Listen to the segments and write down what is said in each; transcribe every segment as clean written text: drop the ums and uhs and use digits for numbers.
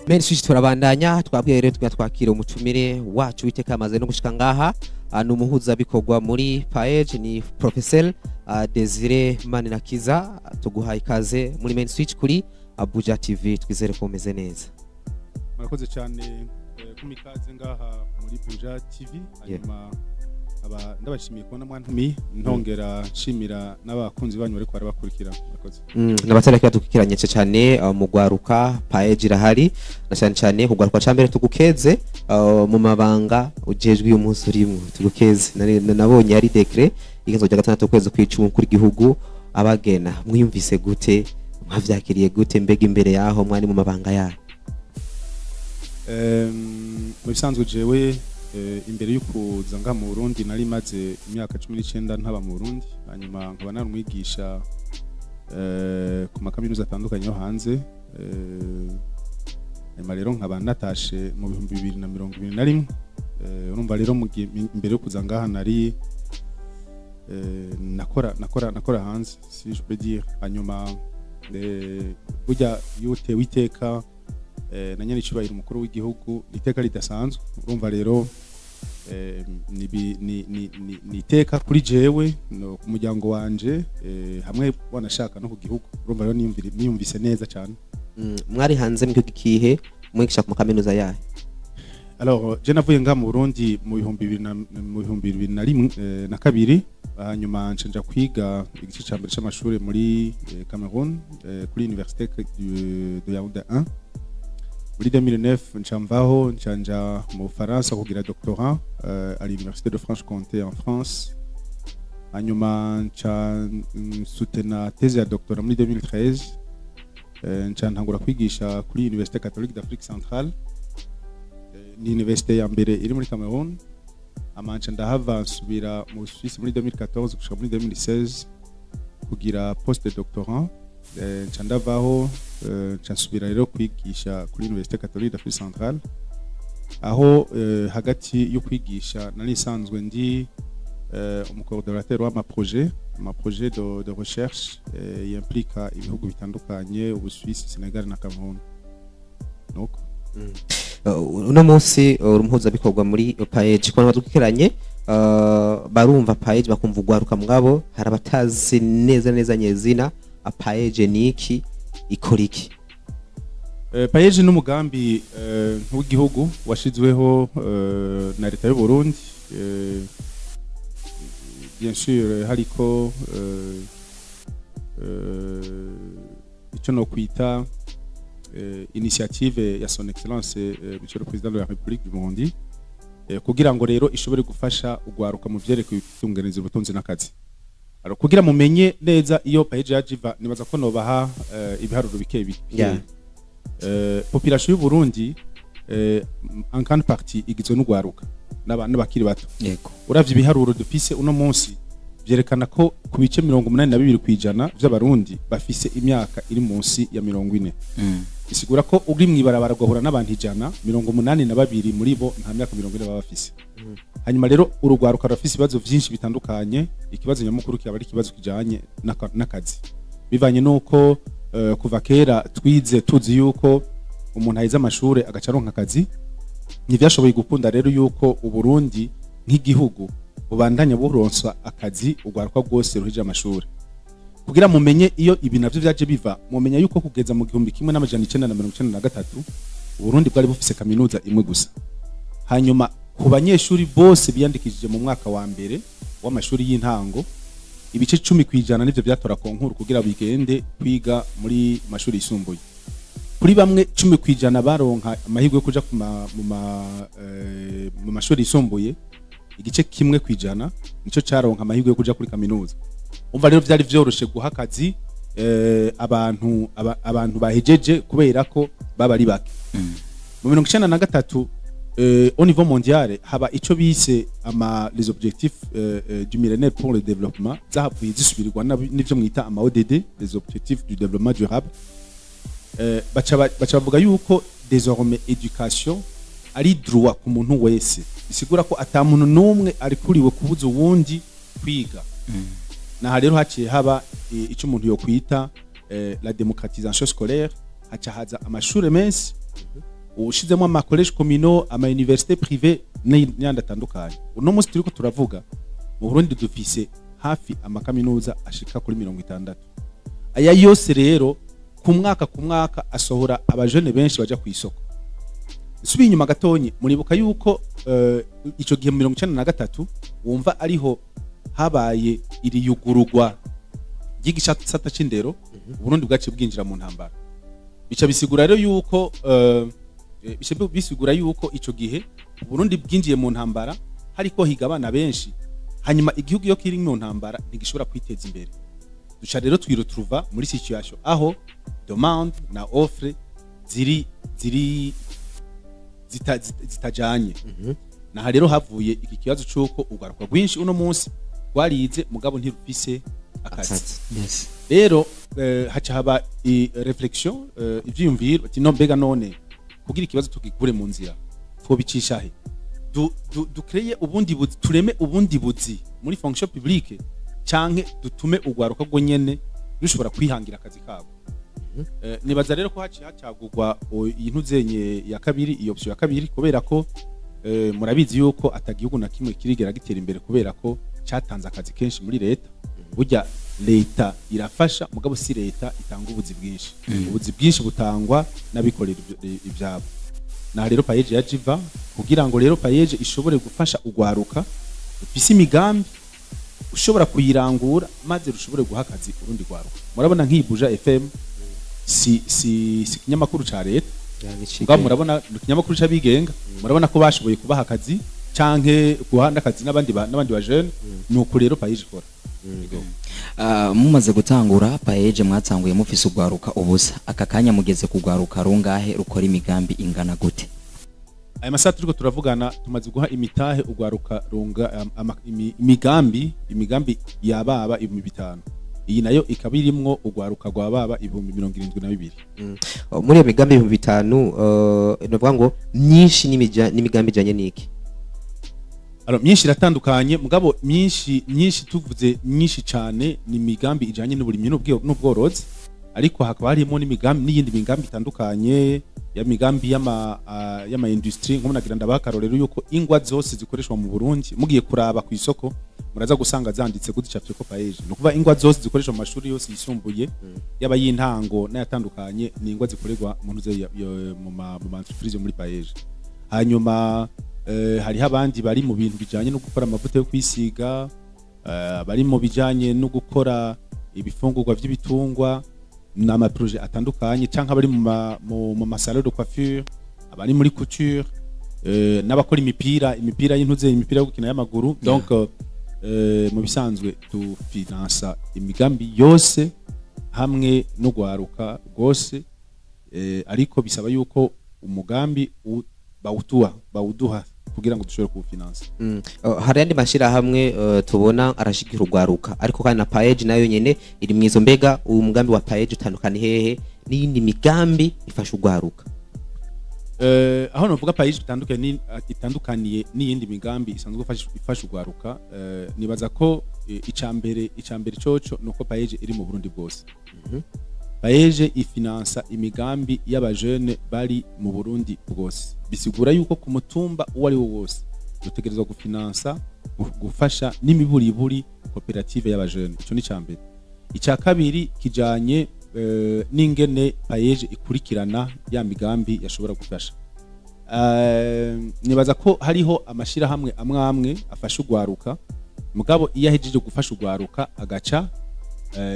Menshi turabandanya twabwiye rero twakira umutumire wacu witeka amaze no gushika ngaha numuhuza bikorwa muri page ni Professeur Desire Manirakiza tuguhaye ikaze muri Main Switch kuri Abuja TV twizere ko umeze neza. Murakoze cyane kumikaze ngaha muri Abuja TV hanyuma ndabashimiye kubona mwantumiye ntongera nshimira n'abakunzi banyu bari kwara bakurikira murakoze. Nabatareka tukikiranye cyane mu gwaruka page irahari na cyane kugwaruka cyambere tugukeze mu mabanga ujejwe uyu munsi urimo tugukeze nabonye ari decret igenzo rya gatandatu kwezi kw'icumi kuri gihugu abagena mwiyumvise gute mwavyakiriye gute mbega imbere yaho mwari mu mabanga yaho? Mu bisanzwe jewe imbere y'ukuza nga mu Burundi nari maze imyaka 19 ntaba mu Burundi hanyuma nkaba narumwigisha ku makaminuza atandukanye yo hanze hanyuma rero nkaba natashe mu 2021 urumva rero imbere yo kuza ngaha nari nakora hanze si je peux dire hanyuma burya yute witeka na nyene icubahiro umukuru w'igihugu iteka ridasanzwe urumva rero ni iteka kuri jewe no ku muryango wanje hamwe wanashaka no ku gihugu urumva rero niyumvise neza cyane. Mwari hanze mwe kihe mwigisha ku makaminuza yahe? Alors je navuye nga mu Burundi mu 2021 na kabiri hanyuma ncenja kwiga igice cyambere cy'amashuri muri Cameroun kuri Université de Yaoundé 1 muri 2009 ncamvaho ncanja mu Faransa kugira doctorat à l'Université de Franche-Comté en France hanyuma nsutena thèse ya doctorat muri 2013 ncantangura kwigisha kuri Université Catholique d'Afrique Centrale ni université ya mbere iri muri Cameroun amanca ndahava nsubira mu Suisse muri 2014 gushika muri 2016 kugira post doctorat ncandavaho nsubira rero kwigisha kuri Université Catholique d'Afrique Centrale aho hagati yo kwigisha nari isanzwe ndi umucoordinateur w'ama projet de recherche implique ibihugu bitandukanye u Suisse, Senegal na Cameroun. Donc uno munsi urumuhuza bikorwa muri page kwa badukiranye barumva page bakumva ugwaruka mugabo harabatazi neza nyezina page niki ikora iki? Page n'umugambi w'igihugu washizweho na leta y'u Burundi bien sûr hariko ico no kwita initiative ya son excellence monsieur le président de la République du Burundi kugira ngo rero ishobore gufasha ugwaruka mu vyerekeye itunganiza ubutunzi n'akazi. Alors kugira mumenye neza iyo page yajiva nibaza ko nobaha ibiharuro bike population y'u Burundi en grande partie igizwe n'ugwaruka n'abantu bakiri bato. Yego. Uravye ibiharuro dufise uno munsi byerekana ko ku bice 82% by'abarundi bafise imyaka iri munsi ya 40. Isigura ko uri mwibarabara gwahura n'abantu 182 muri bo nta myaka 40 baba bafise. Hanyuma rero urugwaruka rafise ibibazo byinshi bitandukanye ikibazo nyamukuru kiba ari ikibazo kijanye n'akazi bivanye nuko kuva kera twize tuzi yuko umuntu ahize amashure agacaronka akazi ntivyashoboye gukunda rero yuko uburundi nk'igihugu ubandanya buronswa akazi ugwaruka rwose ruhije amashure kugira mumenye iyo ibi navyo vyaje biva mumenya yuko kugeza mu 1993 uburundi bwari bufise kaminuza imwe gusa hanyuma ku banyeshuri bose biyandikishije mu mwaka wa mbere w'amashuri y'intango ibice 10% nivyo byatora konkuru kugira bigende kwiga muri mashuri yisumbuye kuri bamwe 10% baronka amahirwe yo kuja mu mashuri yisumbuye igice kimwe kwijana nico caronka amahirwe yo kuja kuri kaminuza umva rero vyari vyoroshe guha akazi abantu bahejeje kubera ko baba ari bake mu 1993 au niveau mondial haba ico bise les objectifs du millénaire pour le développement zahavuye zisubirirwa n'ivyo mwita ama ODD les objectifs du développement durable baca bavuga yuko désormais éducation ari droit ku muntu wese bisigura ko atamuntu numwe ari kuriwe kubuza uwundi kwiga na rero haciye haba ico umuntu yo kwita la démocratisation scolaire haca haza amashuri menshi ushizemo ama collège communaux ama université privée n'ayandi atandukanye. Uno munsi turiko turavuga mu Burundi dufise hafi amakaminuza ashika kuri 60. Aya yose rero ku mwaka asohora abajene benshi baja ku isoko. Isubiye inyuma gatonyi muribuka yuko ico gihe mu 1993 wumva ariho habaye iri yugurugwa ry'igisata c'indero Burundi bwaciye bwinjira mu ntambara. Bica bisigura rero yuko bisigura yuko ico gihe Burundi bwinjiye mu ntambara hariko higa abana benshi, hanyuma igihugu yo kiri mu ntambara ntigishobora kwiteza imbere. Duca rero twirutruva muri situation aho demande na offre zitajanye. Naha rero havuye iki kibazo cyuko ugaruka rwinshi uno munsi rwarize mugabo ntirufise akazi. Rero haca haba reflexion ivyiyumviro ati no mbega none kugira ikibazo tukikure mu nzira twobicisha he, dukreye ubundi buzi, tureme ubundi buzi muri fonction publique canke dutume ugwaruka rwo nyene rushobora kwihangira akazi kabo. Nibaza rero ko hacagurwa intuzenye ya kabiri, iyo option ya kabiri, kubera ko murabizi yuko atagihugu na kimwe kirigera gitera imbere kubera ko catanze akazi kenshi muri leta. Burya leta irafasha mugabo si leta itanga ubuzi bwinshi. Ubuzi bwinshi butangwa n'abikorera ivyabo. Na rero payeje ya Jiva kugira ngo rero payeje ishobore gufasha ugwaruka ufise imigambi ushobora kuyirangura maze rushobore guha akazi urundi gwaruka. Murabona nk'ibuja FM si kinyamakuru ca leta, ngabo murabona kinyamakuru c'abigenga, murabona ko bashoboye kubaha akazi canke guhanda akazi n'abandi ba jeune. Nuko rero payeje ikora. Mumaze gutangura payeje mwatanguye mufise ugwaruka ubusa, aka kanya mugeze kugwaruka rungahe rukora imigambi ingana gute? Aya masaha turiko turavugana tumaze guha imitahe ugwaruka runga imigambi yababa 5,000. Iyi nayo ikaba irimwo ugwaruka rwababa 72,000. Muri iyo migambi 5,000 novuga ngo myinshi n'imigambi ijanye niki? Alors myinshi iratandukanye mugabo myinshi tuvuze myinshi cyane ni imigambi ijanye n'uburimyi n'ubworozi, ariko hakaba harimo n'iyindi migambi itandukanye ya migambi y'ama industry. Nko nagira ndabakarorero yuko ingwa zose zikoreshwa mu Burundi mugiye kuraba ku isoko muraza gusanga zanditse gudicapye ko payeje. No kuva ingwa zose zikoreshwa mu mashuri yose yisumbuye yaba y'intango n'ayatandukanye ni ingwa zikorerwa mu ntuze mu ma entreprise muri payeje. Hanyuma hari abandi bari mu bintu bijanye no gukora amavuta yo kwisiga, bari mu bijanye no gukora ibifungurwa by'ibitungwa n'ama projet atandukanye, canke abari mu masalo de coiffure, abari muri couture, n'abakora imipira y'intuze, imipira yo gukina y'amaguru. Donc mu bisanzwe tu finance imigambi yose hamwe no gwaruka gose, ariko bisaba yuko umugambi bawuduha kugira ngo dushobore kufinansa. Hari andi mashira hamwe tubona arashikira ugwaruka, ariko kandi na payeje nayo nyene iri mwizo. Mbega uwo mugambi wa payeje utandukanye hehe n'iyindi migambi ifasha ugwaruka? Aho novuga payeje itandukaniye n'iyindi migambi isanzwe ifasha ugwaruka, nibaza ko icambere coco nuko payeje iri mu Burundi bwose. Payeje ifinansa imigambi y'abajene bari mu Burundi bwose. Bisigura yuko ku mutumba uwo ari wo wose dutegerezwa gufinansa gufasha n'imiburiburi koperative y'abajene. Ico ni cambere. Ica kabiri kijanye n'ingene payeje ikurikirana ya migambi yashobora gufasha. Nibaza ko hariho amashira hamwe amwe afasha ugwaruka, mugabo iyo ahejeje gufasha ugwaruka agaca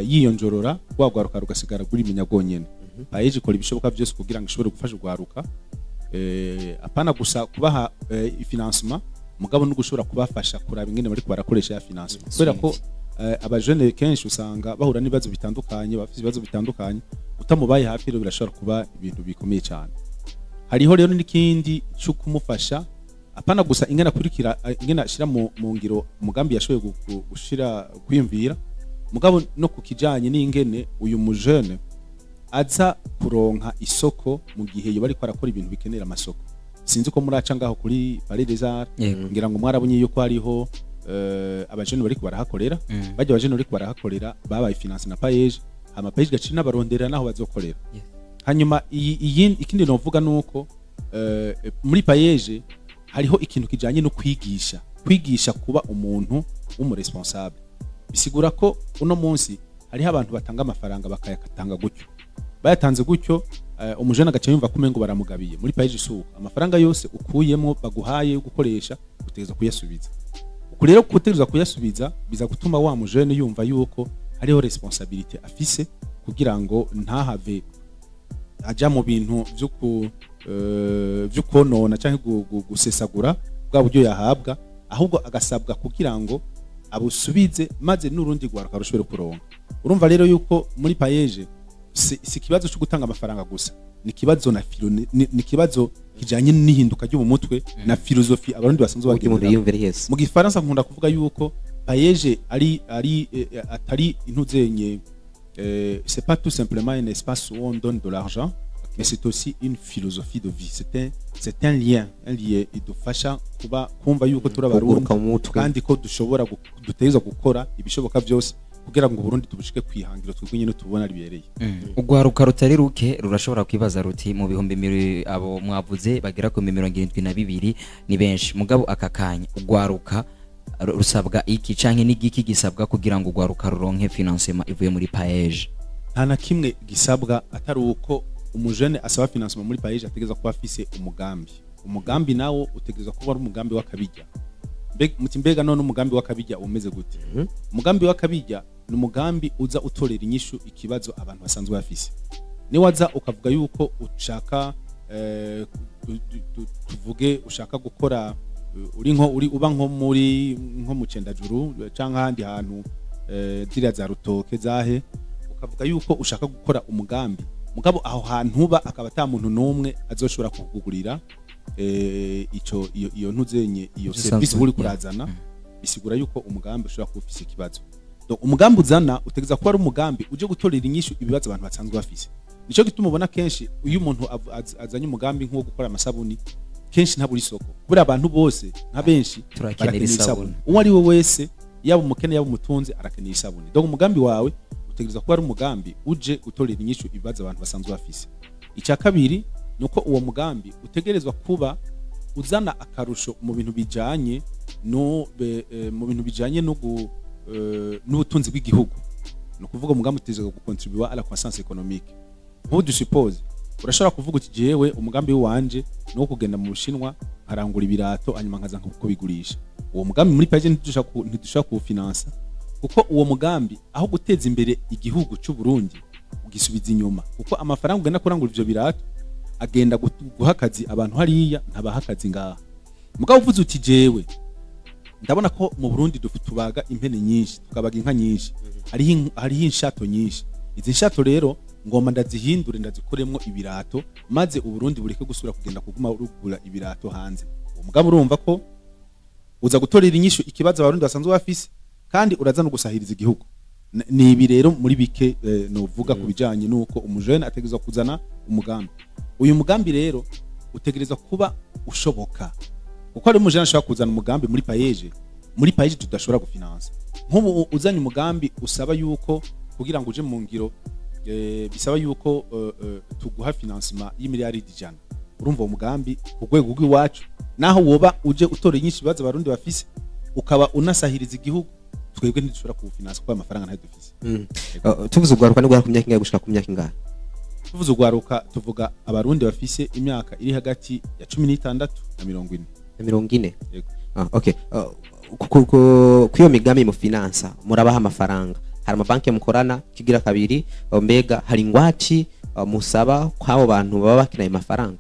yiyonjorora gwagwaruka rugasigara guri minyagonyene. Payeje ikora ibishoboka byose kugira ngo ishobore gufasha ugwaruka, apana gusa kubaha financement, mugabo no gushobora kubafasha kuraba ingene bari barakoresha ya financement. Kubera ko abajene kenshi usanga bahura n'ibibazo bitandukanye, bafite ibibazo bitandukanye, utamubaye hafi rero birashobora kuba ibintu bikomeye cyane. Hariho rero n'ikindi cyo kumufasha, apana gusa ingene akurikira, ingene ashira mu ngiro umugambi yashoboye gushira kwiyumvira, mugabo no kukijanye n'ingene uyu mujene aza kuronka isoko mu gihe yo bari ko arakora ibintu bikenera amasoko. Sinzi ko muraca ngaho kuri Palais des Arts, ngira ngo mwarabunye yuko hariho abajene bari ko barahakorera, bajya abajene bari ko barahakorera babaye finance na payeje, hama payeje gacina barondera naho bazokorera. Hanyuma ikindi novuga nuko muri payeje hariho ikintu kijanye no kwigisha kuba umuntu w'umuresponsable. Bisigura ko uno munsi hariho abantu batanga amafaranga bakayatanga gutyo, bayatanze gutyo umujene agaca yumva kumengo baramugabiye. Muri payeje isuka amafaranga yose ukuyemo baguhaye yo gukoresha utegeza kuyasubiza. Uko rero kutegeza kuyasubiza biza gutuma wa mujene yumva yuko hariho responsabilité afise kugira ngo ntahave aja mu bintu vyo konona canke gusesagura bwa buryo yahabwa, ahubwo agasabwa kugira ngo abusubize maze n'urundi gwaruka rushobore kuronka. Urumva rero yuko muri payeje si kibazo cyo gutanga amafaranga gusa, ni kibazo na ni kibazo kijanye n'ihinduka ryo mu mutwe na filosofi abarundi basanzwe bagendera. Mu gifaransa nkunda kuvuga yuko payeje atari intuzenye, c'est pas tout simplement un espace où on donne de l'argent, mais c'est aussi une philosophie de vie. C'est un lien idufasha kuba kumva yuko turi abarundi kandi ko dushobora duteza gukora ibishoboka byose kugira ngo Burundi tubushike kwihangiro twigwenye no tubona ribereye. Ugwaruka rutari ruke rurashobora kwibaza ruti mu bihumbi abo mwavuze bagera ku 72 ni benshi, mugabo akakanya ugwaruka rusabwa iki canke n'igiki gisabwa kugira ngo ugwaruka ruronke financement ivuye muri payeje? Nta na kimwe gisabwa atari uko umujene asaba financement muri payeje ategeza kuba afise umugambi nawo utegeza kuba ari umugambi w'akabijya. Mbega none umugambi w'akabijya umeze gute? Umugambi w'akabijya ni umugambi uza utorera inyishu ikibazo abantu basanzwe bafise. Ni waza ukavuga yuko ushaka tuvuge ushaka gukora uba nko mu Cendajuru canke ahandi hantu ziriya za Rutoke zahe, ukavuga yuko ushaka gukora umugambi mugabo aho hantu uba akaba ata muntu n'umwe azoshobora kugugurira iyo ntuzenye iyo service uri kurazana, bisigura yuko umugambi ushobora kuba ufise ikibazo. Donc umugambi uzana utegeza kuba ari umugambi uje gutorera inyishu ibibazo abantu basanzwe bafise. Nico gituma ubona kenshi uyu muntu azanye umugambi nko gukora amasabuni, kenshi ntaburi isoko kubera abantu bose nta benshi barakenera isabuni. Uwo ari we wese yaba umukene yaba umutunzi arakenera isabuni. Donc umugambi wawe utegeza kuba ari umugambi uje gutorera inyishu ibibazo abantu basanzwe bafise. Icya kabiri nuko uwo mugambi utegerezwa kuba uzana akarusho mu bintu bijanye n'ubutunzi bw'igihugu. No kuvuga umugambi utegeza gukontribuer à la croissance économique. Vous du suppose urashobora kuvuga uti jewe umugambi wanje no kugenda mu Bushinwa nkarangura ibirato hanyuma nkaza kubigurisha. Uwo mugambi muri paje ntidushaka kuwufinansa kuko uwo mugambi aho guteza imbere igihugu cy'u Burundi ugisubiza inyuma, kuko amafaranga ugenda kurangura ivyo birato agenda guha akazi abantu hariya ntabaha akazi ngaha. Mugabo uvuze uti jewe ndabona ko mu Burundi tubaga impene nyinshi tukabaga inka nyinshi, hariho inshato nyinshi. Izi nshato rero ngoma ndazihindure ndazikuremwo ibirato maze uburundi bureke gusubira kugenda kuguma urugura ibirato hanze. Uwo mugabo urumva ko uza gutorera inyishu ikibazo abarundi basanzwe bafise kandi uraza no gusahiriza igihugu. Ni ibi rero muri bike novuga kubijanye nuko umujene ategerezwa kuzana umugambi. Uyu mugambi rero utegerezwa kuba ushoboka, kuko ari umujene ashobora kuzana umugambi muri payeje tudashobora gufinansa. Nk'ubu uzanye umugambi usaba yuko kugira ngo uje mu ngiro bisaba yuko tuguha financement y'imiliyaridi 100. Urumva umugambi ku rwego rw'iwacu naho woba uje utora inyinshi bibaza abarundi bafise ukaba unasahiriza igihugu, twebwe ntidushobora kufinansa kuko amafaranga ntayo dufise. Tuvuze ugwaruka n'ugwara ku myaka ingahe gushika ku myaka ingahe? Tuvuze ugwaruka tuvuga abarundi bafise imyaka iri hagati ya 16 na 40. 40? Yego. Okay. Kuyo migambi mu finansa murabaha amafaranga, hari amabanki mukorana kigira kabiri, mbega hari ingwati musaba kwabo bantu baba bakinaye amafaranga?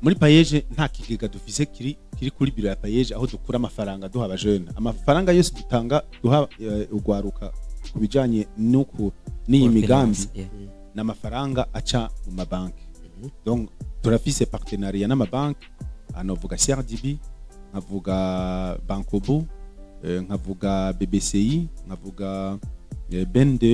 Muri payeje nta kigega dufise kiri kuri biro ya payeje aho dukura amafaranga duha abajene. Amafaranga yose dutanga duha ugwaruka kubijanye nuko niyi migambi n'amafaranga aca mu mabanki. Donc turafise partenariat n'amabanki, anovuga CRDB, nkavuga Bankobu, nkavuga BBCI, nkavuga BND,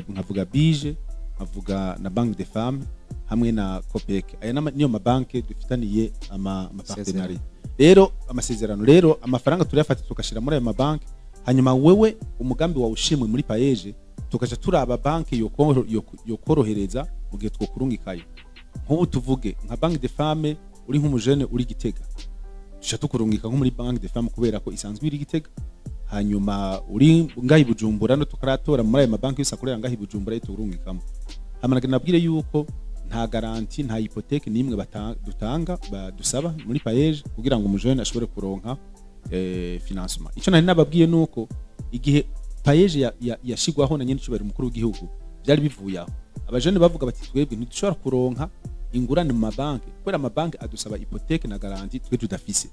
nkavuga Bije, nkavuga na Banque des Femmes hamwe na Copec. Aya niyo mabanki dufitaniye amapartenariat. Rero amasezerano rero amafaranga turayafata tukashira muri aya mabanki, hanyuma wewe umugambi wawe ushimwe muri payeje tukaja turaba banki yokorohereza mu gihe twokurungikayo. nk'ubu tuvuge nka banki de femme uri nk'umujene uri Gitega duca tukurungika nko muri banki de femme kubera ko isanzwe iri Gitega, hanyuma uri ngahi Bujumbura no tukaratora muri ayo mabanki yose akorera ngahi Bujumbura yiturungikamo. Hamanaga nabwire yuko nta garanti nta hypothèque nimwe dutanga badusaba muri payeje kugira ngo umujene ashobore kuronka financement. Ico nari nababwiye nuko igihe payeje yashigwaho na nyene cyubahiro umukuru w'igihugu byari bivuye aho abajene bavuga bati twebwe ntidushobora kuronka ingurane mu mabanki kubera amabanki adusaba hypothèque na garanti twe tudafise.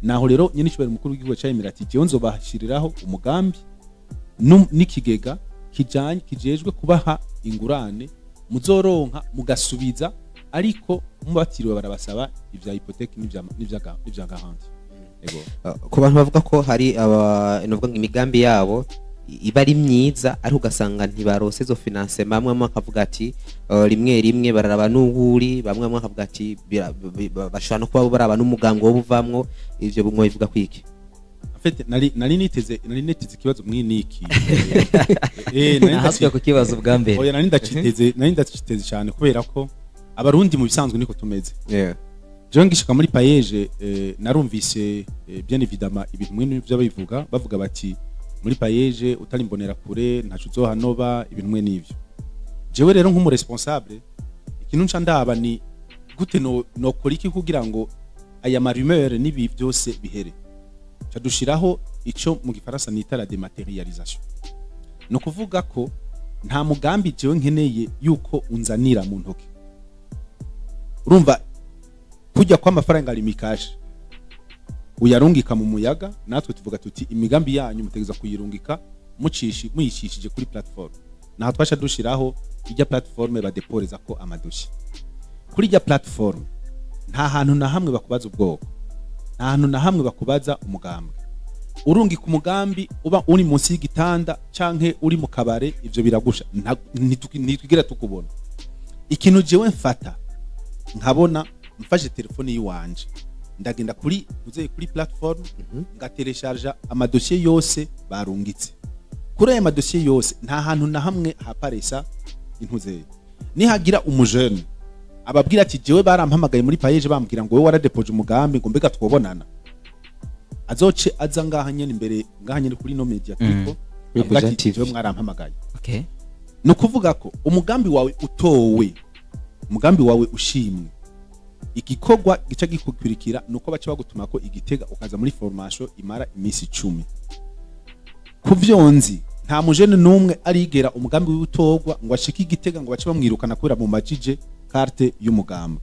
Naho rero nyene cyubahiro umukuru w'igihugu cyayemera ati jewe nzobashiriraho umugambi n'ikigega kijejwe kubaha ingurane muzoronka mugasubiza ariko mubatiriwe barabasaba ivya hypothèque n'ivya garanti. Ku bantu bavuga ko hari novuga imigambi yabo iba ari myiza ariko ugasanga ntibarose zo finance, bamwe bakavuga ati rimwe rimwe bararaba n'uburi, bamwe bakavuga ati bashobora no kuba baraba n'umugambi wo buvamwo, ivyo bumwe bivuga kwiki? Afite nari niteze ikibazo mwiniki nahaswe ku kibazo bwa mbere. Oya nari ndaciteze cyane kubera ko abarundi mu bisanzwe niko tumeze. Jewe ngishika muri payeje narumvise bien évidemment ibintu mwene by'ababivuga bavuga bati muri payeje utari mbonera kure ntacu uzohanoba ibintu mwene ivyo. Jewe rero nk'umu responsable ikintu nca ndaba ni gute no kora iki kugira ngo aya ma rumeur nibi byose bihere. Cadushiraho ico mu gifaransa nita la dématérialisation. No kuvuga ko nta mugambi jewe nkeneye yuko unzanira mu ntoke. Urumva kujya kwa amafaranga ari mikashi uyarungika mu muyaga, natwe tuvuga tuti imigambi yanyu mutegeza kuyirungika muyishishije kuri platform. Naho twasha dushiraho ijya platform badeporeza ko amadoshi kuri ijya platform. Nta hantu na hamwe bakubaza ubwoko, nta hantu na hamwe bakubaza umugambi. Urungika umugambi uba uri munsi y'igitanda canke uri mu kabare, ivyo biragusha ntitwigira tukubona. Ikintu jewe mfata nkabona mfashe telefone yiwanje ndagenda kuri platform ngatelecharge amadosiye yose barungitse. Kuri aya madosiye yose nta hantu na hamwe haparesa intuze. Nihagira umujene ababwira ati jewe barampamagaye muri payeje bambwira ngo wewe waradepoje umugambi ngo mbega twobonana, azoce aza ngaha nyene imbere ngaha nyene kuri no media tipo ati jewe mwarampamagaye. Okay, no kuvuga ko umugambi wawe utowe, umugambi wawe ushimwe, igikorwa gica gikukurikira nuko baca bagutuma ko Igitega ukaza muri formation imara imisi 10. Kuvyonzi nta mujene numwe arigera umugambi w'utogwa ngo ashike Igitega ngo bace bamwirukana kubera mu majije carte y'umugambi.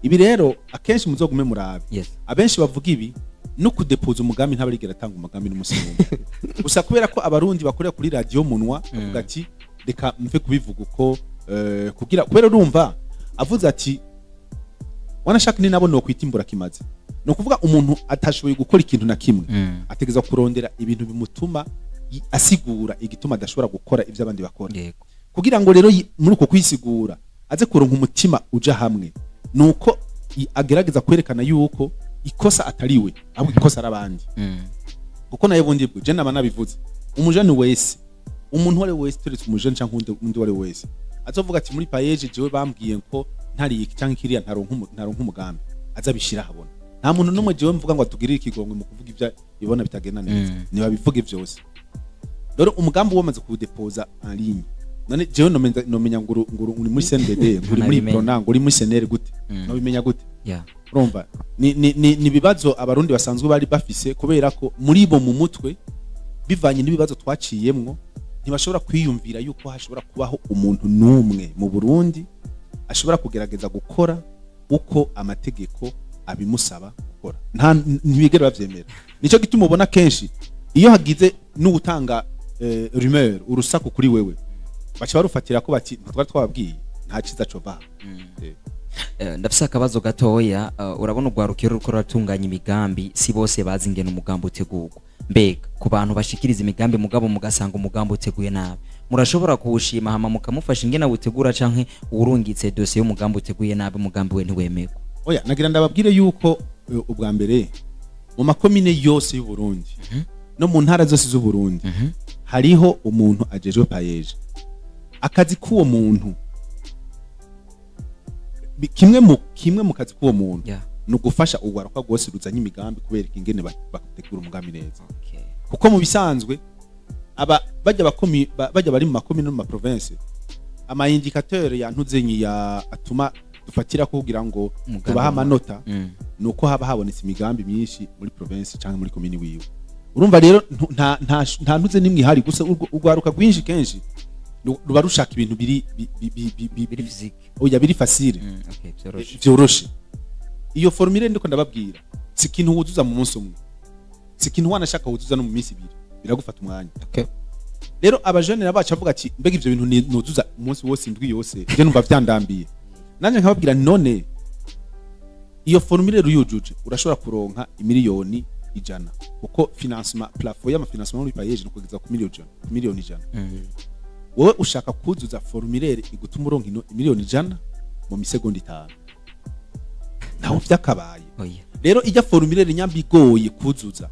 Ibi rero akenshi muzogume murabe. Yes. Abenshi bavuga ibi no kudepoza umugambi ntabarigera atanga umugambi n'umusimumu. Gusa kubera ko abarundi bakorera kuri radio munwa bavuga ati reka mve kubivuga uko kugira kubera urumva avuze ati wanashaka ni nabo no kwitimbura kimaze. No kuvuga umuntu atashoboye gukora ikintu na kimwe ategeza kurondera ibintu bimutuma asigura igituma adashobora gukora ivyo abandi bakora. Kugira ngo rero muri uko kwisigura aze kuronka umutima uja hamwe nuko agerageza kwerekana yuko ikosa atariwe ahubwo ikosa arabandi. Kuko naye bundi bwo je nabana bivuze umujane wese umuntu wale wese turetse umujane canke undi wale wese azovuga ati muri payeje jewe bambwiye ko ntari iki canke kiriya ntaronka umugambi azabishira habona. Nta muntu numwe jewe mvuga ngo atugirire ikigongwe mu kuvuga ivya ibona bitagenda neza niba bivuge byose. Rero umugambi wamaze kudepoza en ligne none jewe nomenya nguru uri muri CNDD uri muri Pronang uri muri CNR gute no bimenya gute? Urumva ni bibazo abarundi basanzwe bari bafise kubera ko muri bo mu mutwe bivanye n'ibibazo twaciyemwo ntibashobora kwiyumvira yuko hashobora kubaho umuntu numwe mu Burundi ashobora kugerageza gukora uko amategeko abimusaba gukora. Ntibigera bavyemera. Nico gituma ubona kenshi iyo hagize n'utanga rumeur urusaku kuri wewe bacha barufatira ko bati twari twababwiye nta kiza cova. Ndafise akabazo gatoya. Urabona ugwarukiro ruko ratunganya imigambi si bose bazi ingene umugambi utegurwa. Mbega ku bantu bashikiriza imigambi mugabo mugasanga umugambi uteguye nabi, murashobora kuwushima hama mukamufasha ingene utegura canke urungitse dossier y'umugambi uteguye nabi umugambi we ntiwemeko? Oya nagira ndababwire yuko ubwa mbere mu makomine yose y'u Burundi no mu ntara zose z'u Burundi hariho umuntu ajejwe payeje. Akazi k'uwo muntu kimwe mu kazi k'uwo muntu Yeah. ni ugufasha ugwaruka rwose ruzanye imigambi kubereka ingene bategura umugambi neza Okay. kuko mu bisanzwe bajya bari mu makomine no mu maprovince ama indicateur yantuzenyi ya atuma dufatira kugira ngo Umugambi tubaha amanota Mm. nuko haba habonetse imigambi myinshi muri province cyangwa muri komini wiwe urumva rero nta ntuze nimwe ihari gusa ugwaruka rwinshi kenshi ruba rushaka ibintu biri physique. oya biri facile Okay, byoroshe. vyoroshe iyo formule ndiko ndababwira si ikintu wuzuza mu munsi umwe si ikintu wanashaka wuzuza no mu minsi ibiri biragufata umwanya Okay. rero abajene nabacu avuga ati mbega ivyo bintu nuzuza umunsi wose indwi yose je numva vyandambiye nanje nkababwira none iyo formule ruyujuje urashobora kuronka imiliyoni 100 kuko financement plafond y'amafinancement muri payeje nukugeza ku miliyoni 100 wowe ushaka kuzuza formulaire igutuma uronka imiliyoni 100 mu misegonda 5 naho vyakabaye Oya. rero ijya formulaire nyambi igoye kuzuza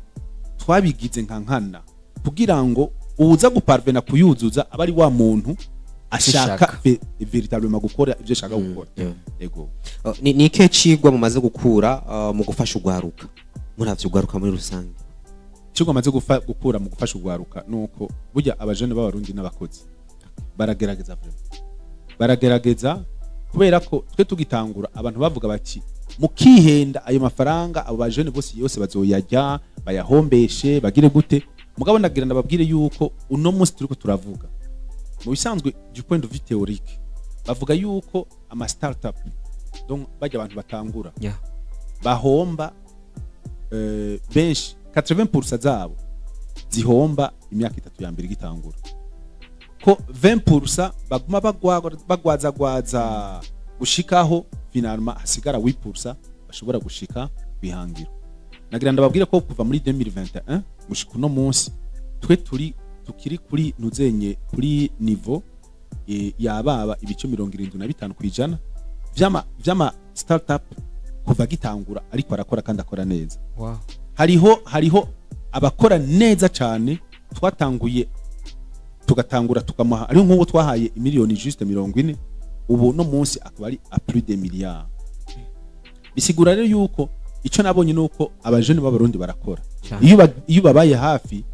twabigize nka nkana kugira ngo uza guparvena kuyuzuza abari wa muntu ashaka véritablement gukora ivyo ashaka gukora yego ni ke cigwa mumaze gukura mu gufasha ugwaruka muravye ugwaruka muri rusange cyo amaze gukura mu gufasha ugwaruka nuko burya abajene b'abarundi n'abakozi baragerageza baragerageza kubera ko twe tugitangura abantu bavuga bati mukihenda ayo mafaranga abo bajene bose yose bazoyajya bayahombeshe bagire gute mugabo ndagira ndababwire yuko uno munsi turiko turavuga mu bisanzwe du point de vue théorique bavuga yuko ama startup donc bajya abantu batangura Yeah. bahomba benshi 80% zabo zihomba imyaka 3 ya mbere gitangura ko 20% baguma bagwaza gushikaho finalement hasigara 8% bashobora gushika bihangiro nagira ndababwira ko kuva muri 2021 gushika no munsi twe tukiri kuri nuzenye kuri niveau yababa ibice 75 kwijana vyama startup kuva gitangura ariko arakora kandi akora neza. Wow. Hariho abakora neza cyane twatanguye tugatangura tukamuha ari nk'uwo twahaye miliyoni juste 40 ubu no munsi akaba ari a plus de milliards. Bisigura rero yuko ico nabonye nuko abajene b'abarundi barakora. Iyo babaye hafi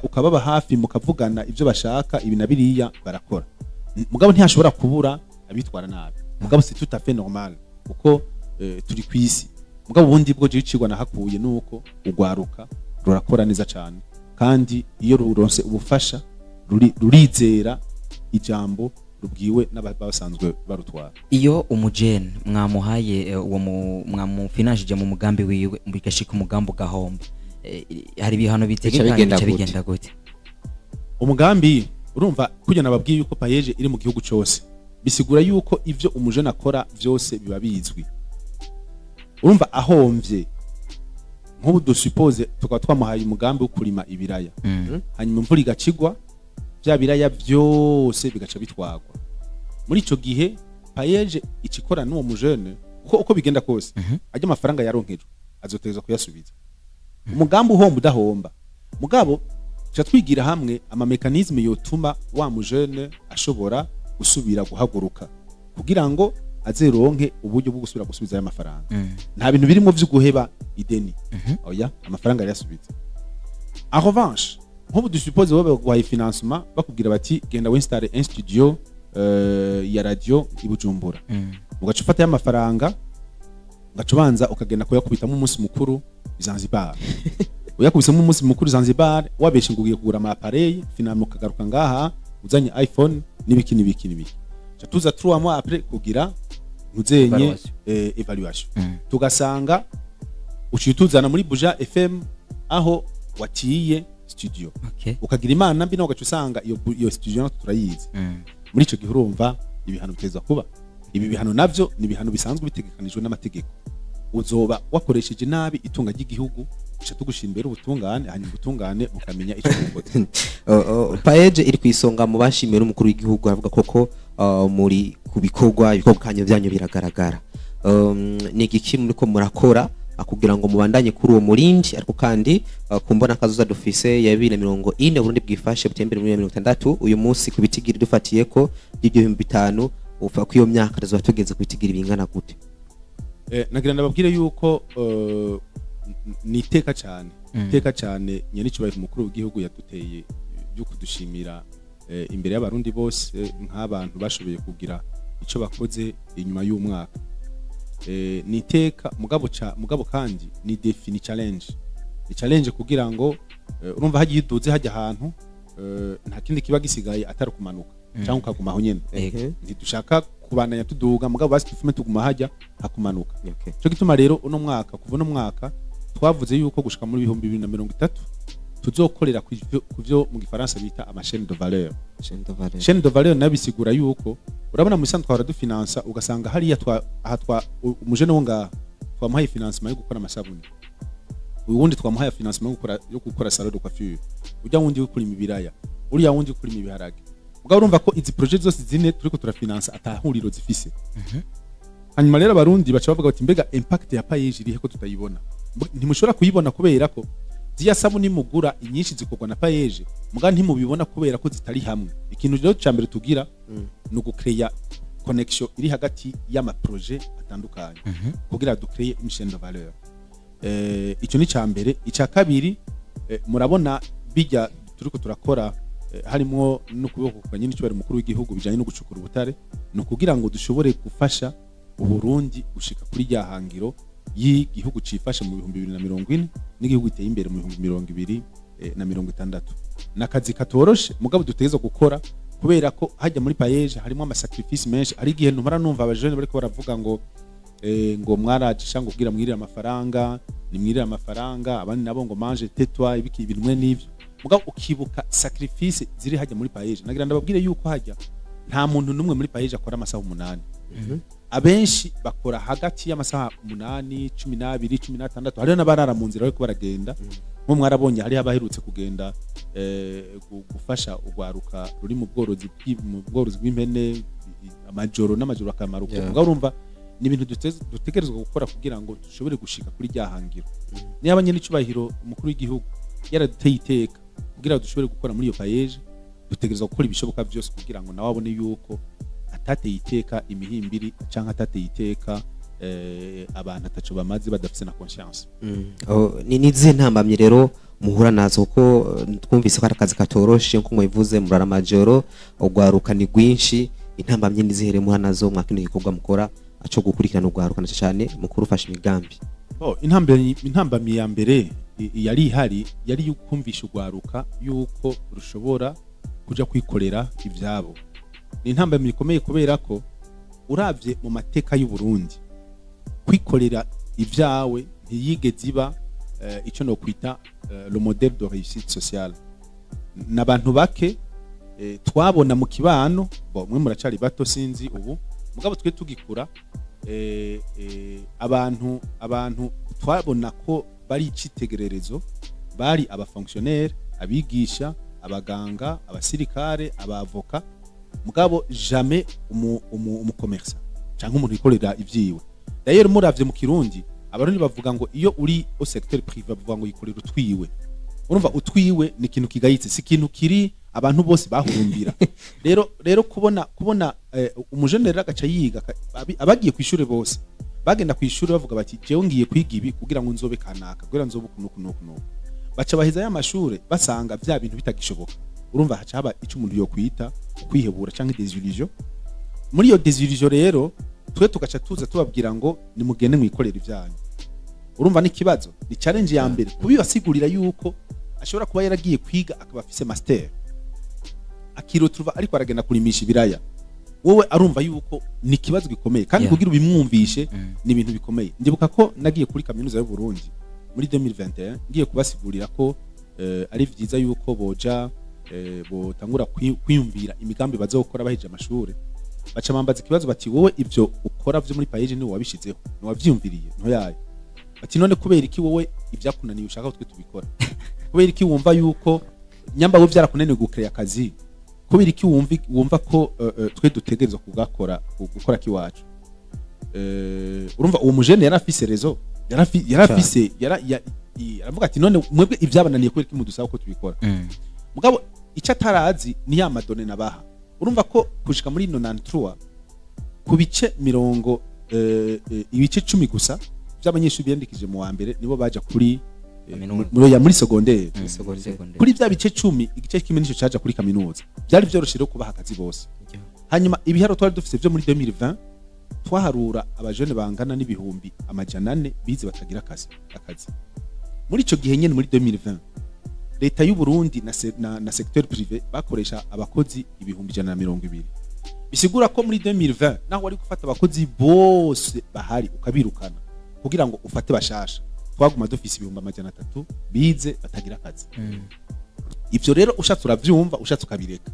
ukababa hafi mukavugana ivyo bashaka ibi nabiriya barakora. Mugabo ntiyashobora kubura abitwara nabi. Mugabo c'est tout à fait normal kuko turi kwisi. Mugabo ubundi bwo je cigwa nahakuye nuko ugwaruka rurakora neza cyane kandi iyo ruronse ubufasha rurizera ijambo rubwiwe n'abasanzwe barutwara. Iyo umujene mwamuhaye uwo mwamufinanshije mu mugambi wiwe mbikashika umugambo gahomba hari bihano bitegekanye bigenda gute? Umugambi urumva kujya nababwiye yuko payeje iri mu gihugu cyose bisigura yuko ivyo umujene akora vyose biba bizwi. Urumva ahomvye nk'ubu dusuppose tukaba twamuhaye umugambi wo kurima ibiraya hanyuma imvura igacigwa bya biraya byose bigaca bitwagwa. Muri ico gihe payeje ikikora n'uwo mujene uko bigenda kose ajya amafaranga yaronkejwe azoteza kuyasubiza. Umugambi uhomba udahomba mugabo cha twigira hamwe ama mechanisme yotuma wa mujene ashobora gusubira guhaguruka kugira ngo azeronke uburyo bwo gusubira gusubiza aya mafaranga. Nta bintu birimo vyo guheba ideni. Oya amafaranga yasubiza. En revanche nk'ubu dusuppose wowe guhaye financement bakubwira bati genda winstall un studio ya radio i Bujumbura. Ugaca ufata y'amafaranga ugacubanza ukagenda kuyakubitamo umunsi mukuru Zanzibar. Uyakubisemo umunsi mukuru Zanzibar wabeshe ngugiye kugura ama appareil finalement ukagaruka ngaha uzanye iPhone n'ibiki. Tuza 3 mois après kugira muzenye evaluation. Tugasanga ucituzana muri Buja FM aho watiye studio. Okay. Ukagira imana mbi no gacusanga iyo studio turayizi. Muri ico gihe urumva ibihano biteza kuba. Ibi bihano navyo ni bihano bisanzwe bitegekanijwe n'amategeko. Uzoba wakoresheje nabi itunga ry'igihugu uca tugushimbera ubutungane hanyuma ubutungane ukamenya ico ukoze. Payeje iri kwisonga mu bashimira umukuru w'igihugu avuga koko muri kubikorwa ibikokanye byanyu biragaragara. Ni igiki muriko murakora kugira ngo mubandanye kuri uwo murindi ariko kandi kumbona kazuza dufise ya 2040 Burundi bwifashe butembere muri 2060 uyu munsi kubitigiri dufatiye ko 2005 ufa ko iyo myaka tuzoba tugeze kwitigira ibingana gute? nagira ndababwire yuko ni iteka cyane nyene cyubahiro umukuru w'igihugu yaduteye byo kudushimira imbere y'abarundi bose nk'abantu bashoboye kugira ico bakoze inyuma y'umwaka. Ni iteka mugabo kandi ni defini challenge kugira ngo urumva hagiye iduze hajya ahantu nta kindi kiba gisigaye atari kumanuka cyangwa ukagumaho nyene. Ntidushaka kubandanya tuduga mugabo basi tufume tuguma hajya hakumanuka. Cyo gituma rero uno mwaka kuva uno mwaka twavuze yuko gushika muri 2030 tuzokorera kuvyo mu gifaransa bita ama chaîne de valeur. Chaîne de valeur nabisigura yuko urabona mu isanzwe twara dufinansa ugasanga hariya twa umujene wonga twamuhaye financement yo gukora amasabuni, uwundi twamuhaye financement yo gukora salon de coiffure, ujya wundi gukora imibiraya, uriya wundi gukora imibiharage. Mugabo urumva ko izi project zose zine turiko turafinansa atahuriro zifise. Hanyuma rero abarundi baca bavuga bati mbega impact ya payeje irihe ko tutayibona? Ntimushobora kuyibona kubera ko ziya sabuni mugura inyinshi zikorwa na payeje muga ntimubibona kubera ko zitari hamwe. Ikintu rero cyambere tugira no gucreya connection iri hagati y'ama projet atandukanye kugira ducreye une chaîne de valeur. Icyo ni cyambere. Icya kabiri murabona bijya turiko turakora harimo no kuboko kwa nyine cyubahiro umukuru w'igihugu bijanye no gucukura ubutare no kugira ngo dushobore gufasha Uburundi gushika kuri rya hangiro y'igihugu cifashe mu 2040 n'igihugu giteye imbere mu 2060. Nakazi katoroshe mugabo dutegeza gukora kubera ko hajya muri payeje harimo ama sacrifice menshi. Ari gihe ntumara numva abajene bariko baravuga ngo mwaraje shango kugira mwirira amafaranga nimwirira amafaranga abandi nabo ngo manje tetwa ibiki ibintu mwe n'ivyo mugabo ukibuka sacrifice ziri hajya muri payeje. Nagira ndababwire yuko hajya nta muntu numwe muri payeje akora amasaha 8. Abenshi bakora hagati y'amasaha 8, 12, 16. Hariho n'abarara mu nzira bariko baragenda nko mwarabonye hari abaherutse kugenda gufasha ugwaruka ruri mu bworozi bw'impene amajoro n'amajoro akamaruka. Mugabo urumva ni ibintu dutegerezwa gukora kugira ngo dushobore gushika kuri rya hangiro. Niba abanye n'icubahiro umukuru w'igihugu yaraduteye iteka kugira ngo dushobore gukora muri iyo payeje, dutegerezwa gukora ibishoboka byose kugira ngo nawe abone yuko atateye iteka imihimbiri cyangwa atateye iteka abantu ataco bamaze badafise na conscience. Ni zihe ntambamye rero muhura nazo ko twumvise ko akazi katoroshe nko mwivuze murara majoro ugwaruka ni gwinshi, intambamye ni zihere muhura nazo mwakino gikorwa mukora aco gukurikirana ugwaruka cyane mukuru ufasha imigambi? Intambamye ya mbere yari ihari yari yukumvisha ugwaruka yuko rushobora kuja kwikorera ivyabo. Ni intambamye ikomeye kubera ko uravye mu mateka y'u Burundi kwikorera ivyawe ntiyigeze iba ico no kwita le modèle de réussite sociale. N'abantu bake twabona mu kibano mwe muracari bato sinzi ubu mugabo twe tugikura abantu twabona ko bari icitegererezo bari abafonctionnaire, abigisha, abaganga, abasirikare, abavoka mugabo jamais umukomersa cyangwa umuntu yikorera ivyiwe. D'ailleurs muravye mu Kirundi abarundi bavuga ngo iyo uri au secteur privé bavuga ngo yikorera utwiwe. Urumva utwiwe ni ikintu kigayitse, si ikintu kiri abantu bose bahurumbira. rero kubona umujenerali agaca yiga abagiye kwishure bose bagenda kwishure bavuga bati jewe ngiye kwiga ibi kugira ngo nzobe kanaka kugira nzobe kunuku baca baheza y'amashure basanga vya bintu bitagishoboka. Urumva haca haba ico umuntu yo kwita kwihebura cyangwa désillusion. Muri iyo désillusion rero twe tugaca tuza tubabwira ngo ni mugende mwikorera ivyanyu. Urumva n'ikibazo ni challenge ya mbere kubibasigurira yuko ashobora kuba yaragiye kwiga akaba afise master akirotuva ariko aragenda kurimisha ibiraya, wowe arumva yuko ni kibazo gikomeye kandi kugira ubimwumvishe ni ibintu bikomeye. Ndibuka ko nagiye kuri kaminuza y'u Burundi muri 2021 ngiye kubasigurira ko ari vyiza yuko boja botangura kwiyumvira imigambi bazokora baheje amashure. Baca bambaza ikibazo bati wowe ivyo ukora vyo muri payeje ni wabishizeho ni wavyumviriye nto yayo. Bati none kubera iki wowe ivyakunaniye ushaka twe tubikora? Kubera iki wumva yuko nyamba we vyarakunaniye gukreya akazi? Kubera iki wumva ko twe dutegerezwa gukora kiwacu? Urumva uwo mujene yarafise rezo yarafise aravuga ati none mwebwe ivyabananiye kubera iki mudusaba ko tubikora? Mugabo icyo atarazi ni ya madone nabaha. Urumva ko kushika muri 93 ku bice ibice 10 gusa by'abanyeshuri biyandikije mu wa mbere nibo baja kuri muri secondaire. Kuri bya bice 10 igice kimwe nico caja kuri kaminuza. Byari byoroshye rero kubaha akazi bose. Hanyuma ibiharo twari dufite byo muri 2020 twaharura abajene bangana n'ibihumbi 400 bize batagira akazi. Muri ico gihe nyene muri 2020 leta y'u Burundi na secteur privé bakoresha abakozi ibihumbi 120. Bisigura ko muri 2020 naho wari gufata abakozi bose bahari ukabirukana kugira ngo ufate bashasha, twaguma dufise ibihumbi 300 bize batagira akazi. Ivyo rero ushatse uravyumva, ushatse ukabireka.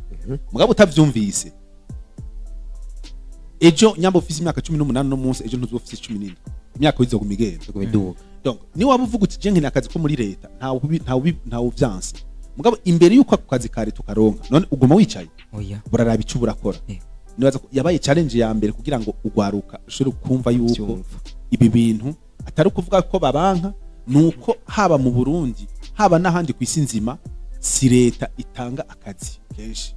Mugabo utavyumvise, ejo nyambo ufise imyaka 18 no munsi, ejo ntuzofise 17, imyaka wizo kumigenda kubiduka. Donc ni waba uvuga uti je nkina akazi ko muri leta nta uvyanse, mugabo imbere yuko ako kazi kare tukaronka none uguma wicaye buraraba ico burakora. Nibaza ko yabaye challenge ya mbere kugira ngo ugwaruka ushobore kumva yuko ibi bintu atari kuvuga ko babanka, nuko haba mu Burundi haba n'ahandi kwisi nzima si leta itanga akazi kenshi,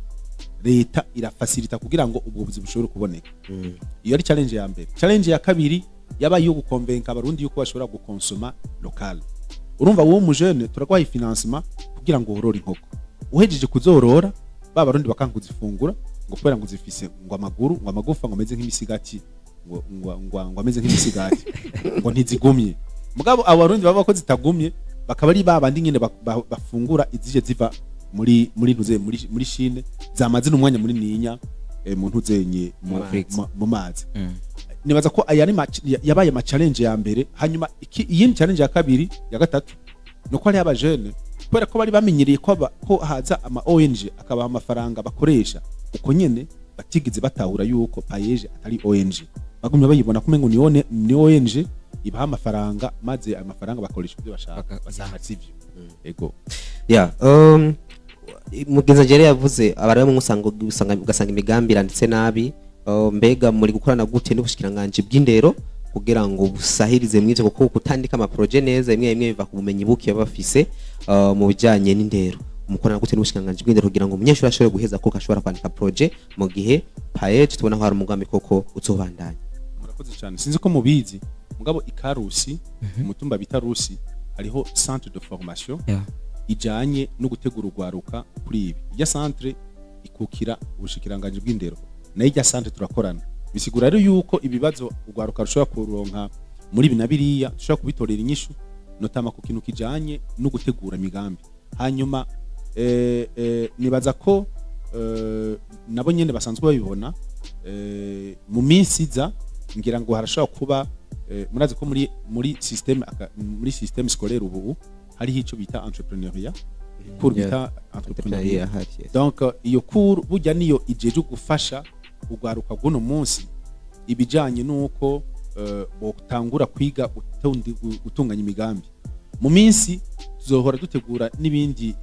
leta irafacilita kugira ngo ubwo buzi bushobore kuboneka. Iyo ari challenge ya mbere. Challenge ya kabiri yabaye yo gukonvenka abarundi yuko bashobora gukonsoma local. Urumva wowe mu jeune turagwaye financement kugira ngo worore inkoko, uhejeje kuzorora ba barundi bakankuzifungura ngo kubera ngo zifise ngo amaguru ngo amagufa ngo ameze nk'imisigati ngo ameze nk'imisigati ngo ntizigumye. Mugabo abarundi baba ko zitagumye bakaba ari babandi nyene bafungura izije ziva muri Chine zamaze n'umwanya muri ninya mu ntuzenye mu mazi. Nibaza ko aya yabaye ma challenge ya mbere. Hanyuma iyi challenge ya kabiri ya gatatu nuko ari aba jeune kubera ko bari bamenyereye ko haza ama ONG akabaha amafaranga bakoresha uko nyene batigize batahura yuko payeje atari ONG, bagumye bayibona kumengo ni ONG ibaha amafaranga maze amafaranga bakoresha ibyo bashaka basanga sivyo. Ego mugenza jere yavuze abarimo ugasanga imigambi iranditse nabi. Mbega muri gukorana gute n'ubushikiranganje bw'indero kugira ngo busahirize mwije kuko kutandika ama projet neza imwe biva ku bumenyi buke bafise mu bijanye n'indero. Mukorana gute n'ubushikiranganje bw'indero kugira ngo umunyeshuri ashobore guheza ko ashobora kwandika projet mu gihe payeje tubona ko hari umugambi koko uzobandanya. Murakoze cyane. Sinzi ko mubizi mugabo ikarusi umutumba bita Rusi hariho centre de formation ijanye no gutegura urwaruka kuri ibi. Ya centre ikukira ubushikiranganje bw'indero na ijya centre turakorana. Bisigura rero yuko ibibazo urwaruka rushobora kuronka muri binabiriya dushobora kubitorera inyishu notama ku kintu kijanye no gutegura imigambi. Hanyuma nibaza ko nabo nyene basanzwe babibona mu minsi iza ngira ngo harashobora kuba murazi ko muri système scolaire ubu hari hico bita entrepreneuriat, cours bita entrepreneuriat. Donc iyo cours burya niyo ijeje gufasha urwaruka guno munsi ibijanye nuko botangura kwiga gutunganya imigambi. Mu minsi tuzohora dutegura n'ibindi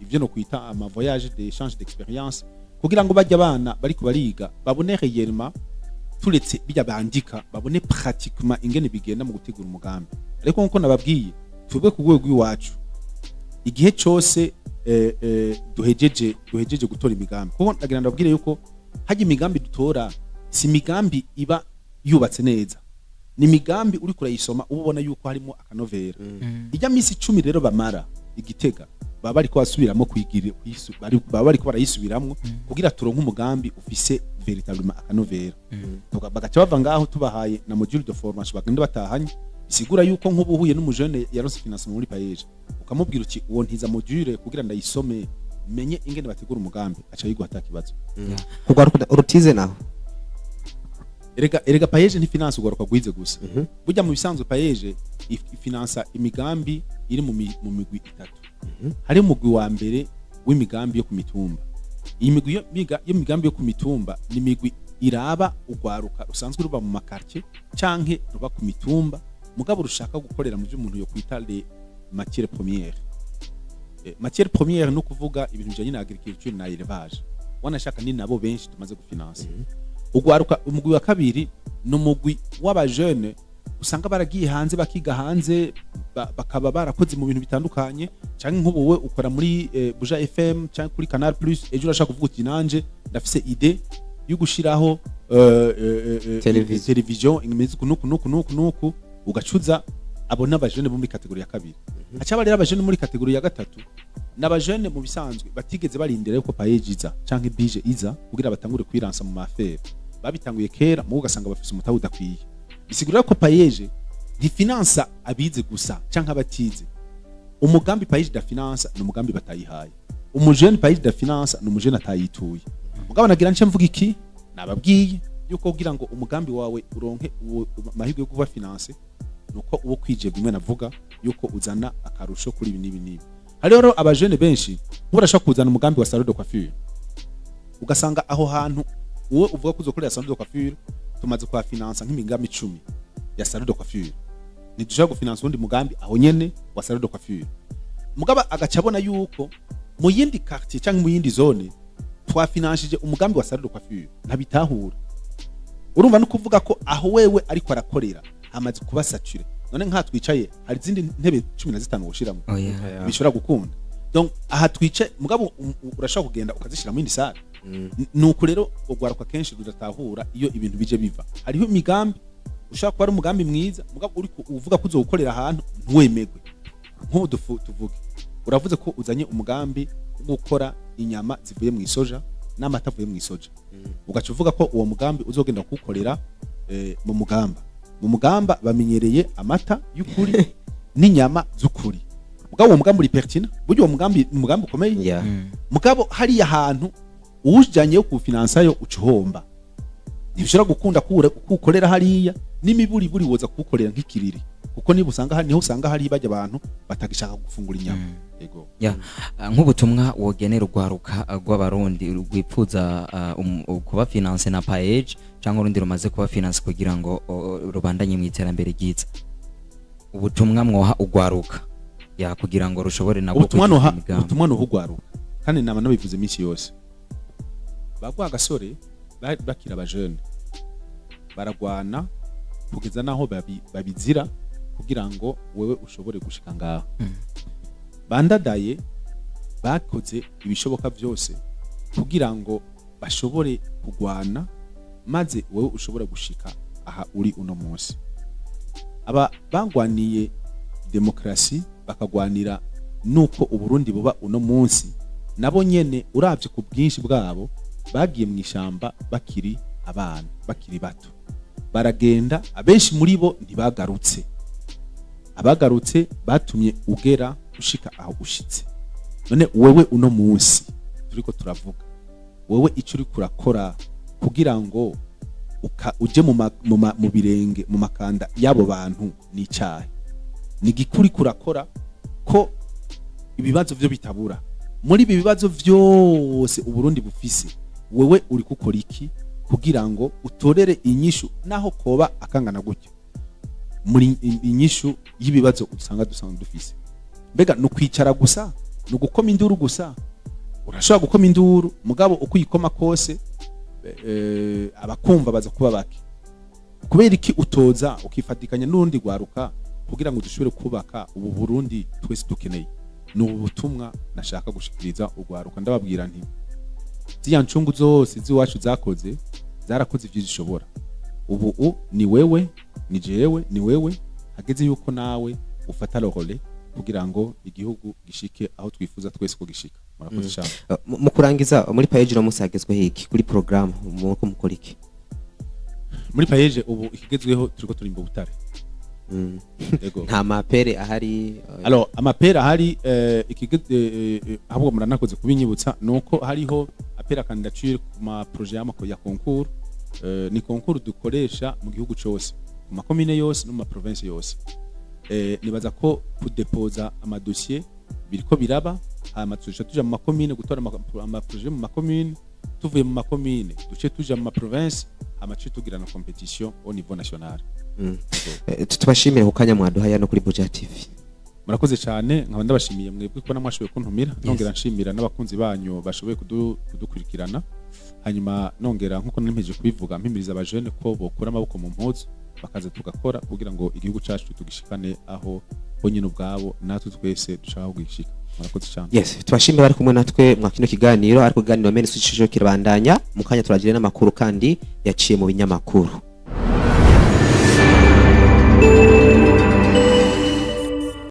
ivyo no kwita ama voyage d'échange d'expérience kugira ngo bajya abana bari kubariga babone réellement turetse bijya bandika babone pratiquement ingene bigenda mu gutegura umugambi. Ariko nkuko nababwiye twebwe ku rwego rw'iwacu igihe cyose duhejeje gutora imigambi kuko ndagira ndabwire yuko haje imigambi dutora si imigambi iba yubatse neza, ni imigambi uri kurayisoma ubona yuko harimo akanovera. Ijya misi 10 rero bamara igitega baba bari ko basubiramo kwigira baba bari ko barayisubiramwo kugira turonke umugambi ufise véritablement akanovera. Bagaca bava ngaho tubahaye na module de formation bagende batahanye. Bisigura yuko nk'ubuhuye n'umujene yaronse financement muri payeje ukamubwira uti uwo ntiza module kugira ndayisome menye ingene bategura umugambi aca yigwa atakibazo. Kugaruka urutize naho erega payeje ni finance ugaruka gwize gusa. Burya mu bisanzwe payeje ifinansa imigambi iri mu migwi itatu. Hari umugwi wa mbere w'imigambi yo ku mitumba. Iyi migwi y'imigambi yo ku mitumba ni migwi iraba ugwaruka rusanzwe ruba mu makartie canke ruba ku mitumba mugabo rushaka gukorera mu by'umuntu yo kwita les matières premières. Matière première no kuvuga ibintu bijanye na agriculture na élevage. Wanashaka ni nabo benshi tumaze gufinansa. Ugwaruka umugwi wa kabiri no mugwi w'aba jeune usanga baragiye hanze bakiga hanze bakaba barakoze mu bintu bitandukanye canke nk'ubu we ukora muri Buja FM canke kuri Canal Plus ejo urashaka kuvuga uti nanje ndafise idée yo gushiraho television imeze nuku ugacuza abo n'abajene bo muri kategori ya kabiri acaba rero abajene muri kategori ya gatatu n'abajene mu bisanzwe batigeze barindira yuko payeji iza canke bije iza kugira batangure kwiransa mu mafere babitanguye kera mu ugasanga bafise umutahe udakwiye bisigurira ko payeje ntifinansa abize gusa canke abatize umugambi payeje da finance ni umugambi batayihaye umujene payeje da finance ni umujene atayituye mugabo nagira nce mvuga iki nababwiye yuko kugira ngo umugambi wawe uronke amahirwe yo kuba finance nuko uwo kwije bimwe navuga yuko uzana akarusho kuri ibi nibi hari rero abajene benshi urashaka kuzana umugambi wa salon de coiffure ugasanga aho hantu uwo uvuga kuzokorera salon de coiffure tumaze kwa finance nk'imigambi 10 ya salon de coiffure ntidushaka gufinansa undi mugambi aho nyene wa salon de coiffure mugaba agacabona yuko mu yindi quartier cyangwa mu yindi zone twafinanshije umugambi wa salon de coiffure ntabitahura urumva no kuvuga ko aho wewe ariko arakorera amaze kuba sature none nka twicaye hari izindi ntebe 15 woshiramo bishobora gukunda donc aha twice mugabo urashaka kugenda ukazishira mu indi sale nuko rero ugwaruka kenshi rudatahura iyo ibintu bije biva hariho imigambi ushaka kuba ari umugambi mwiza mugabo uri uvuga ko uzokorera ahantu ntuwemegwe nk'ubu tuvuge uravuze ko uzanye umugambi wo gukora inyama zivuye mu isoja n'amata avuye mu isoja ugaca uvuga ko uwo mugambi uzogenda kuwukorera mu mugamba bamenyereye amata y'ukuri n'inyama z'ukuri mugabo uwo mugambi uri pertinent buryo uwo mugambi ni umugambi ukomeye mugabo hari ahantu uwujanye yo kufinansayo ucuhomba ntibishobora gukunda kuwukorera hariya n'imiburi buri woza kuwukorera nk'ikiriri kuko niba usanga niho usanga hari bajya abantu batagishaka gufungura inyama yego nk'ubutumwa wogenera urwaruka rw'abarundi rwipfuza kuba finance na payeje cyangwa urundi rumaze kuba finance kugira ngo rubandanye mu iterambere ryiza ubutumwa mwoha urwaruka kugira ngo rushobore nabwo ubutumwa no hugwaruka kandi nama nabivuze iminsi yose bagwa agasore bakira abajene baragwana kugeza naho babizira kugira ngo wewe ushobore gushika ngaho bandadaye bakoze ibishoboka byose kugira ngo bashobore kugwana maze wewe ushobora gushika aha uri uno munsi aba bangwaniye demokrasi bakagwanira nuko uburundi buba uno munsi nabo nyene uravye ku bwinshi bwabo bagiye mu ishamba bakiri abana bakiri bato baragenda abenshi muri bo ntibagarutse abagarutse batumye ugera ushika aho ushitse none wewe uno munsi turiko turavuga wewe icyo uri kurakora kugira ngo uje mu birenge mu makanda yabo bantu ni cyahe ni gikuri kurakora ko ibibazo byo bitabura muri ibi bibazo byose uburundi bufise wewe uri gukora iki kugira ngo utorere inyishu naho koba akangana gutyo muri inyishu y'ibibazo usanga dufise mbega no kwicara gusa no gukoma induru gusa urashobora gukoma induru mugabo uko uyikoma kose abakumva baza kuba bake kubera iki utoza ukifatikanya n'urundi gwaruka kugira ngo dushobore kubaka ubu Burundi twese dukeneye ni ubutumwa nashaka gushikiriza ugwaruka ndababwira nti ziya ncungu zose ziwacu zakoze zarakoze ivyo zishobora ubu ni wewe ni jewe ni wewe hageze yuko nawe ufata role kugira ngo igihugu gishike aho twifuza twese ko gishika murakoze cyane mu kurangiza muri payeje no musagezwe hiki kuri programme muko mukora iki muri payeje ubu ikigezweho turiko turimba ubutare yego nta mapere ahari alors amapere ahari ahubwo muranakoze kubinyibutsa nuko hariho apera candidature ku ma projet ya concours ni concours dukoresha mu gihugu cyose mu makomine yose no mu province yose nibaza ko kudepoza amadosiye biriko biraba hama tuja mu makomine gutora ama projet mu makomine tuvuye mu makomine duce tuja mu province hama tugira na competition au niveau national tubashimire kukanya mwaduhaya no kuri Buja TV murakoze cyane nkaba ndabashimiye mwebwe ko namwashoboye kuntumira nongera nshimira n'abakunzi banyu bashoboye kudukurikirana hanyuma nongera nkuko nimpeje kubivuga mpimiriza abajene ko bokura amaboko mu mpuzu bakaza tugakora kugira ngo igihugu cyacu tugishikane aho bonyine ubwabo natwe twese dushaka kugishika murakoze cyane. Yes, tubashimire bari kumwe natwe mwa kino kiganiro ariko kiganiro mene sucisho kirabandanya mu kanya turagira n'amakuru kandi yaciye mu binyamakuru.